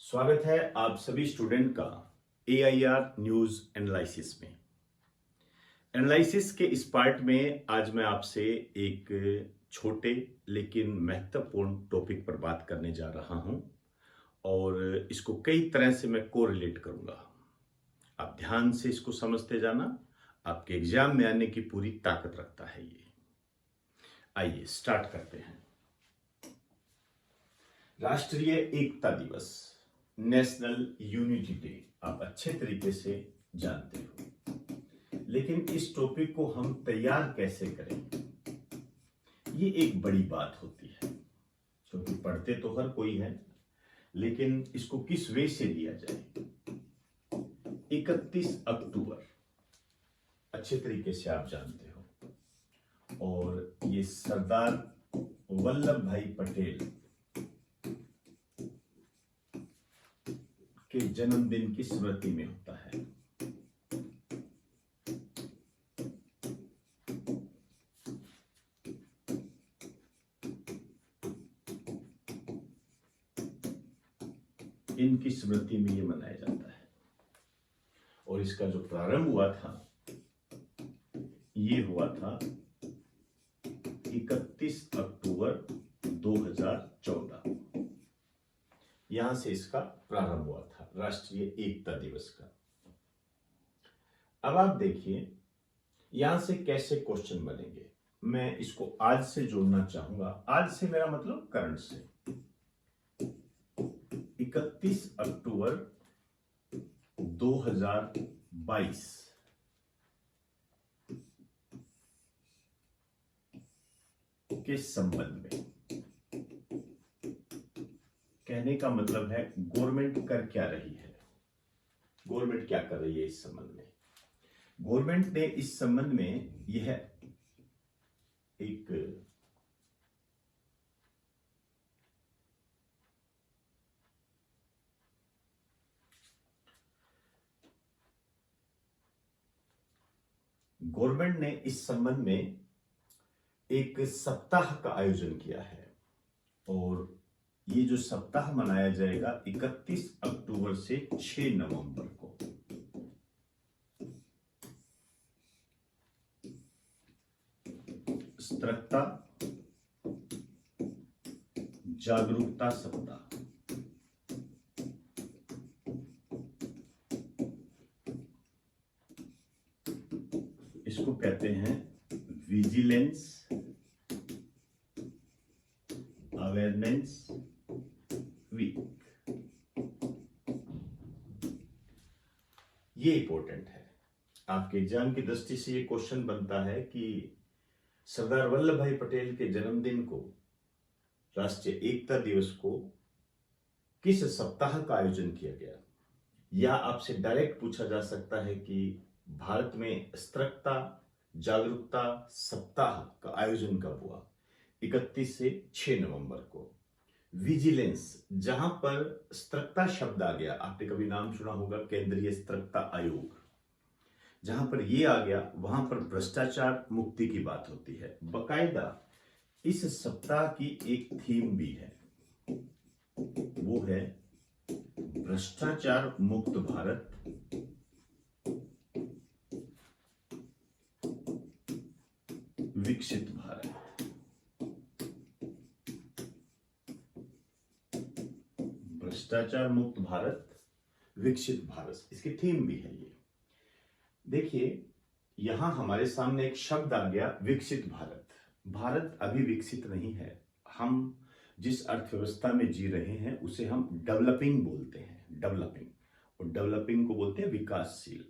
स्वागत है आप सभी स्टूडेंट का AIR न्यूज एनालिसिस में। एनालिसिस के इस पार्ट में आज मैं आपसे एक छोटे लेकिन महत्वपूर्ण टॉपिक पर बात करने जा रहा हूं और इसको कई तरह से मैं कोरिलेट करूंगा। आप ध्यान से इसको समझते जाना, आपके एग्जाम में आने की पूरी ताकत रखता है ये। आइए स्टार्ट करते हैं। राष्ट्रीय एकता दिवस, नेशनल यूनिटी डे, आप अच्छे तरीके से जानते हो, लेकिन इस टॉपिक को हम तैयार कैसे करें, ये एक बड़ी बात होती है। क्योंकि पढ़ते तो हर कोई है, लेकिन इसको किस वे से दिया जाए। 31 अक्टूबर अच्छे तरीके से आप जानते हो, और ये सरदार वल्लभ भाई पटेल के जन्मदिन की स्मृति में होता है। इनकी स्मृति में ये मनाया जाता है, और इसका जो प्रारंभ हुआ था ये हुआ था 31 अक्टूबर 2014। यहां से इसका प्रारंभ हुआ था, राष्ट्रीय एकता दिवस का। अब आप देखिए यहां से कैसे क्वेश्चन बनेंगे। मैं इसको आज से जोड़ना चाहूंगा। आज से मेरा मतलब करंट से। 31 अक्टूबर 2022 के संबंध में। कहने का मतलब है गवर्नमेंट कर क्या रही है, गवर्नमेंट क्या कर रही है इस संबंध में। गवर्नमेंट ने इस संबंध में यह एक गवर्नमेंट ने इस संबंध में एक सप्ताह का आयोजन किया है, और ये जो सप्ताह मनाया जाएगा 31 अक्टूबर से 6 नवंबर को। सतर्कता जागरूकता सप्ताह। इसको कहते हैं विजिलेंस अवेयरनेस वीक। ये इंपॉर्टेंट है, आपके एग्जाम की दृष्टि से ये क्वेश्चन बनता है कि सरदार वल्लभ भाई पटेल के जन्मदिन को, राष्ट्रीय एकता दिवस को, किस सप्ताह का आयोजन किया गया। या आपसे डायरेक्ट पूछा जा सकता है कि भारत में सतर्कता जागरूकता सप्ताह का आयोजन कब हुआ। 31 से 6 नवंबर को। विजिलेंस, जहां पर सतर्कता शब्द आ गया, आपने कभी नाम सुना होगा केंद्रीय सतर्कता आयोग, जहां पर ये आ गया वहां पर भ्रष्टाचार मुक्ति की बात होती है। बकायदा इस सप्ताह की एक थीम भी है, वो है भ्रष्टाचार मुक्त भारत, विकसित भारत। भ्रष्टाचार मुक्त भारत, विकसित भारत, इसकी थीम भी है ये। देखिए यहां हमारे सामने एक शब्द आ गया, विकसित भारत। भारत अभी विकसित नहीं है। हम जिस अर्थव्यवस्था में जी रहे हैं उसे हम डेवलपिंग बोलते हैं, डेवलपिंग, और डेवलपिंग को बोलते हैं विकासशील।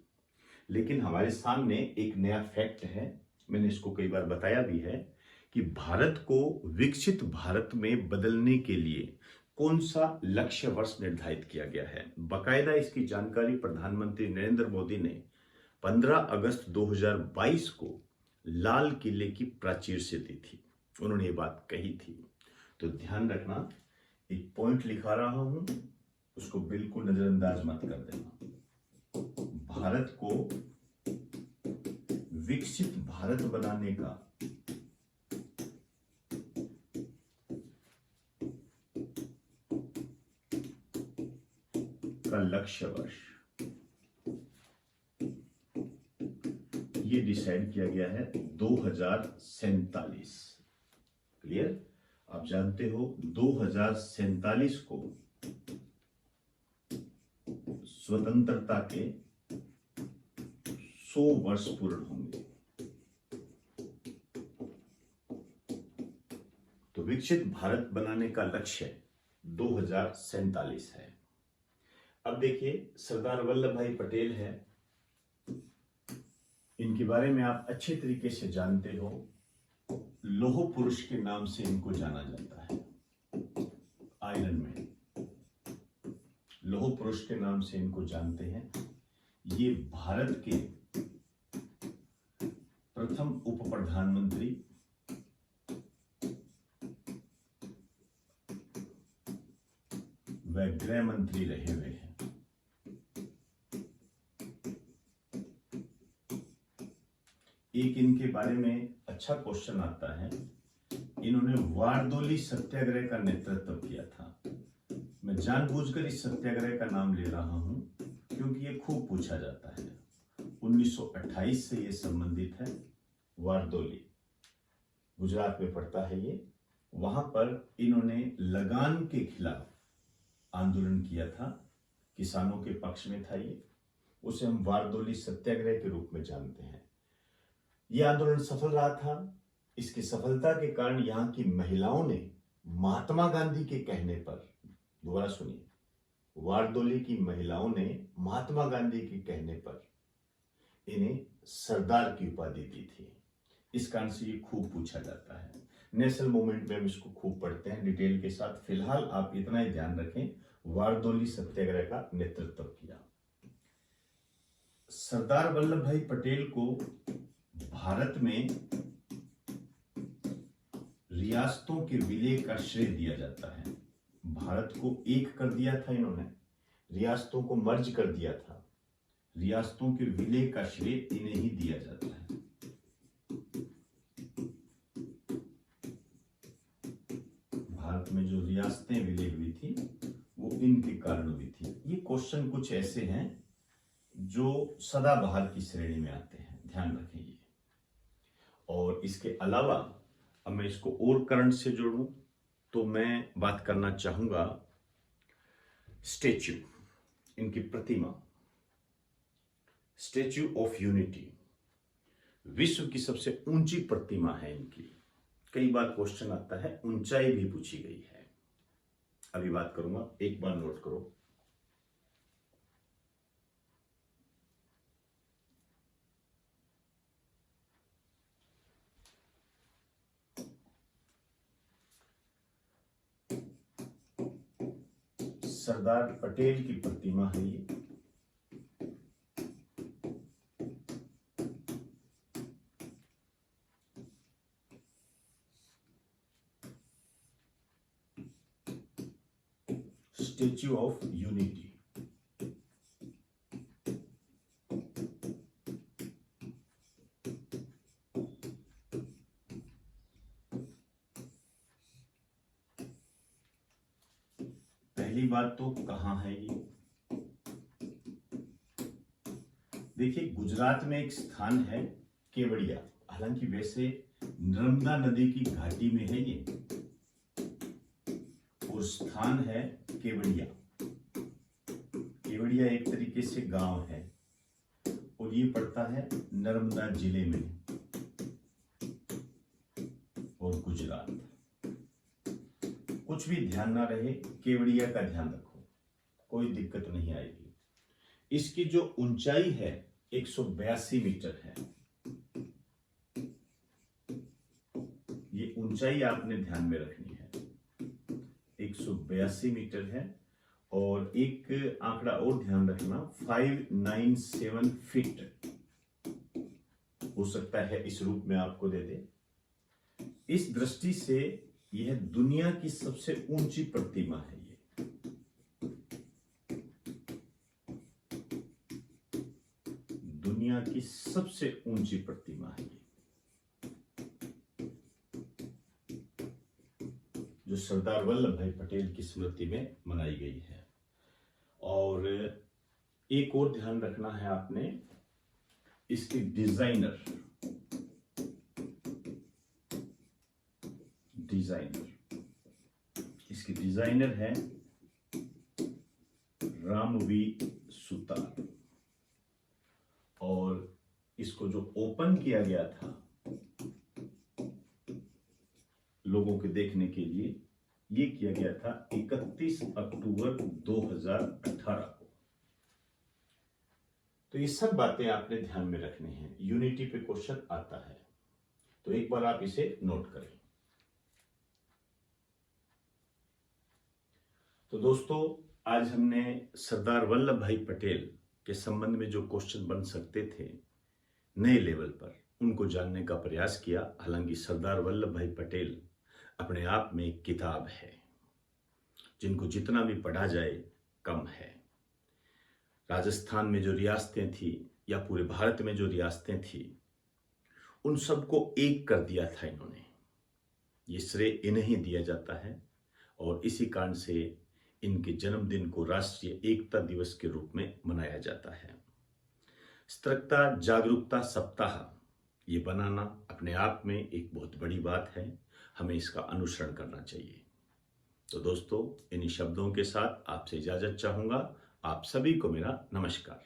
लेकिन हमारे सामने एक नया फैक्ट है, मैंने इसको कई बार बताया भी है, कि भारत को विकसित भारत में बदलने के लिए कौन सा लक्ष्य वर्ष निर्धारित किया गया है। बकायदा इसकी जानकारी प्रधानमंत्री नरेंद्र मोदी ने 15 अगस्त 2022 को लाल किले की प्राचीर से दी थी। उन्होंने ये बात कही थी। तो ध्यान रखना, एक पॉइंट लिखा रहा हूं, उसको बिल्कुल नजरअंदाज मत कर देना। भारत को विकसित भारत बनाने का लक्ष्य वर्ष ये डिसाइड किया गया है 2047। क्लियर? आप जानते हो 2047 को स्वतंत्रता के 100 वर्ष पूर्ण होंगे। तो विकसित भारत बनाने का लक्ष्य 2047 है। अब देखिए, सरदार वल्लभ भाई पटेल है, इनके बारे में आप अच्छे तरीके से जानते हो। लौह पुरुष के नाम से इनको जाना जाता है। आयरन मैन, लौह पुरुष के नाम से इनको जानते हैं। ये भारत के प्रथम उप प्रधानमंत्री व गृह मंत्री रहे हुए हैं। एक इनके बारे में अच्छा क्वेश्चन आता है, इन्होंने वारदोली सत्याग्रह का नेतृत्व किया था। मैं जानबूझकर इस सत्याग्रह का नाम ले रहा हूं क्योंकि ये खूब पूछा जाता है। 1928 से ये संबंधित है। वारदोली गुजरात में पड़ता है ये। वहां पर इन्होंने लगान के खिलाफ आंदोलन किया था, किसानों के पक्ष में था ये। उसे हम वारदोली सत्याग्रह के रूप में जानते हैं। यह आंदोलन सफल रहा था। इसकी सफलता के कारण यहां की महिलाओं ने महात्मा गांधी के कहने पर, दोबारा सुनिए, वारदोली की महिलाओं ने महात्मा गांधी के कहने पर इन्हें सरदार की उपाधि दी थी। इस कारण से ये खूब पूछा जाता है। नेशनल मूवमेंट में हम इसको खूब पढ़ते हैं डिटेल के साथ। फिलहाल आप इतना ही ध्यान रखें, वारदोली सत्याग्रह का नेतृत्व किया। सरदार वल्लभ भाई पटेल को भारत में रियासतों के विलय का श्रेय दिया जाता है। भारत को एक कर दिया था इन्होंने, रियासतों को मर्ज कर दिया था। रियासतों के विलय का श्रेय इन्हें ही दिया जाता है। भारत में जो रियासतें विलय हुई थी वो इनके कारण हुई थी। ये क्वेश्चन कुछ ऐसे हैं जो सदाबहार की श्रेणी में आते हैं, ध्यान रखें ये। और इसके अलावा अब मैं इसको और करंट से जोड़ूं तो मैं बात करना चाहूंगा स्टैच्यू, इनकी प्रतिमा, स्टैच्यू ऑफ यूनिटी विश्व की सबसे ऊंची प्रतिमा है इनकी। कई बार क्वेश्चन आता है, ऊंचाई भी पूछी गई है। अभी बात करूंगा, एक बार नोट करो। सरदार पटेल की प्रतिमा है ये। Statue of unity. पहली बात तो कहां है ये? देखिए, गुजरात में एक स्थान है केवड़िया। हालांकि वैसे नर्मदा नदी की घाटी में है ये, और स्थान है केवड़िया। केवड़िया एक तरीके से गांव है और ये पड़ता है नर्मदा जिले में और गुजरात। कुछ भी ध्यान ना रहे, केवड़िया का ध्यान रखो, कोई दिक्कत नहीं आएगी। इसकी जो ऊंचाई है 182 मीटर है। ये ऊंचाई आपने ध्यान में रखनी है, 182 मीटर है। और एक आंकड़ा और ध्यान रखना, 597 फीट हो सकता है इस रूप में आपको दे दे। इस दृष्टि से यह दुनिया की सबसे ऊंची प्रतिमा है। ये दुनिया की सबसे ऊंची प्रतिमा है ये, जो सरदार वल्लभ भाई पटेल की स्मृति में बनाई गई है। और एक और ध्यान रखना है आपने, इसके डिजाइनर इसके डिजाइनर है रामवी सुतार, और इसको जो ओपन किया गया था लोगों के देखने के लिए, ये किया गया था 31 अक्टूबर 2018 को। तो ये सब बातें आपने ध्यान में रखनी है, यूनिटी पे क्वेश्चन आता है, तो एक बार आप इसे नोट करें। तो दोस्तों, आज हमने सरदार वल्लभ भाई पटेल के संबंध में जो क्वेश्चन बन सकते थे नए लेवल पर, उनको जानने का प्रयास किया। हालांकि सरदार वल्लभ भाई पटेल अपने आप में एक किताब है, जिनको जितना भी पढ़ा जाए कम है। राजस्थान में जो रियासतें थी या पूरे भारत में जो रियासतें थी, उन सबको एक कर दिया था इन्होंने। ये श्रेय इन्हें ही दिया जाता है, और इसी कारण से इनके जन्मदिन को राष्ट्रीय एकता दिवस के रूप में मनाया जाता है। सतर्कता जागरूकता सप्ताह ये बनाना अपने आप में एक बहुत बड़ी बात है, हमें इसका अनुसरण करना चाहिए। तो दोस्तों, इन्हीं शब्दों के साथ आपसे इजाजत चाहूंगा। आप सभी को मेरा नमस्कार।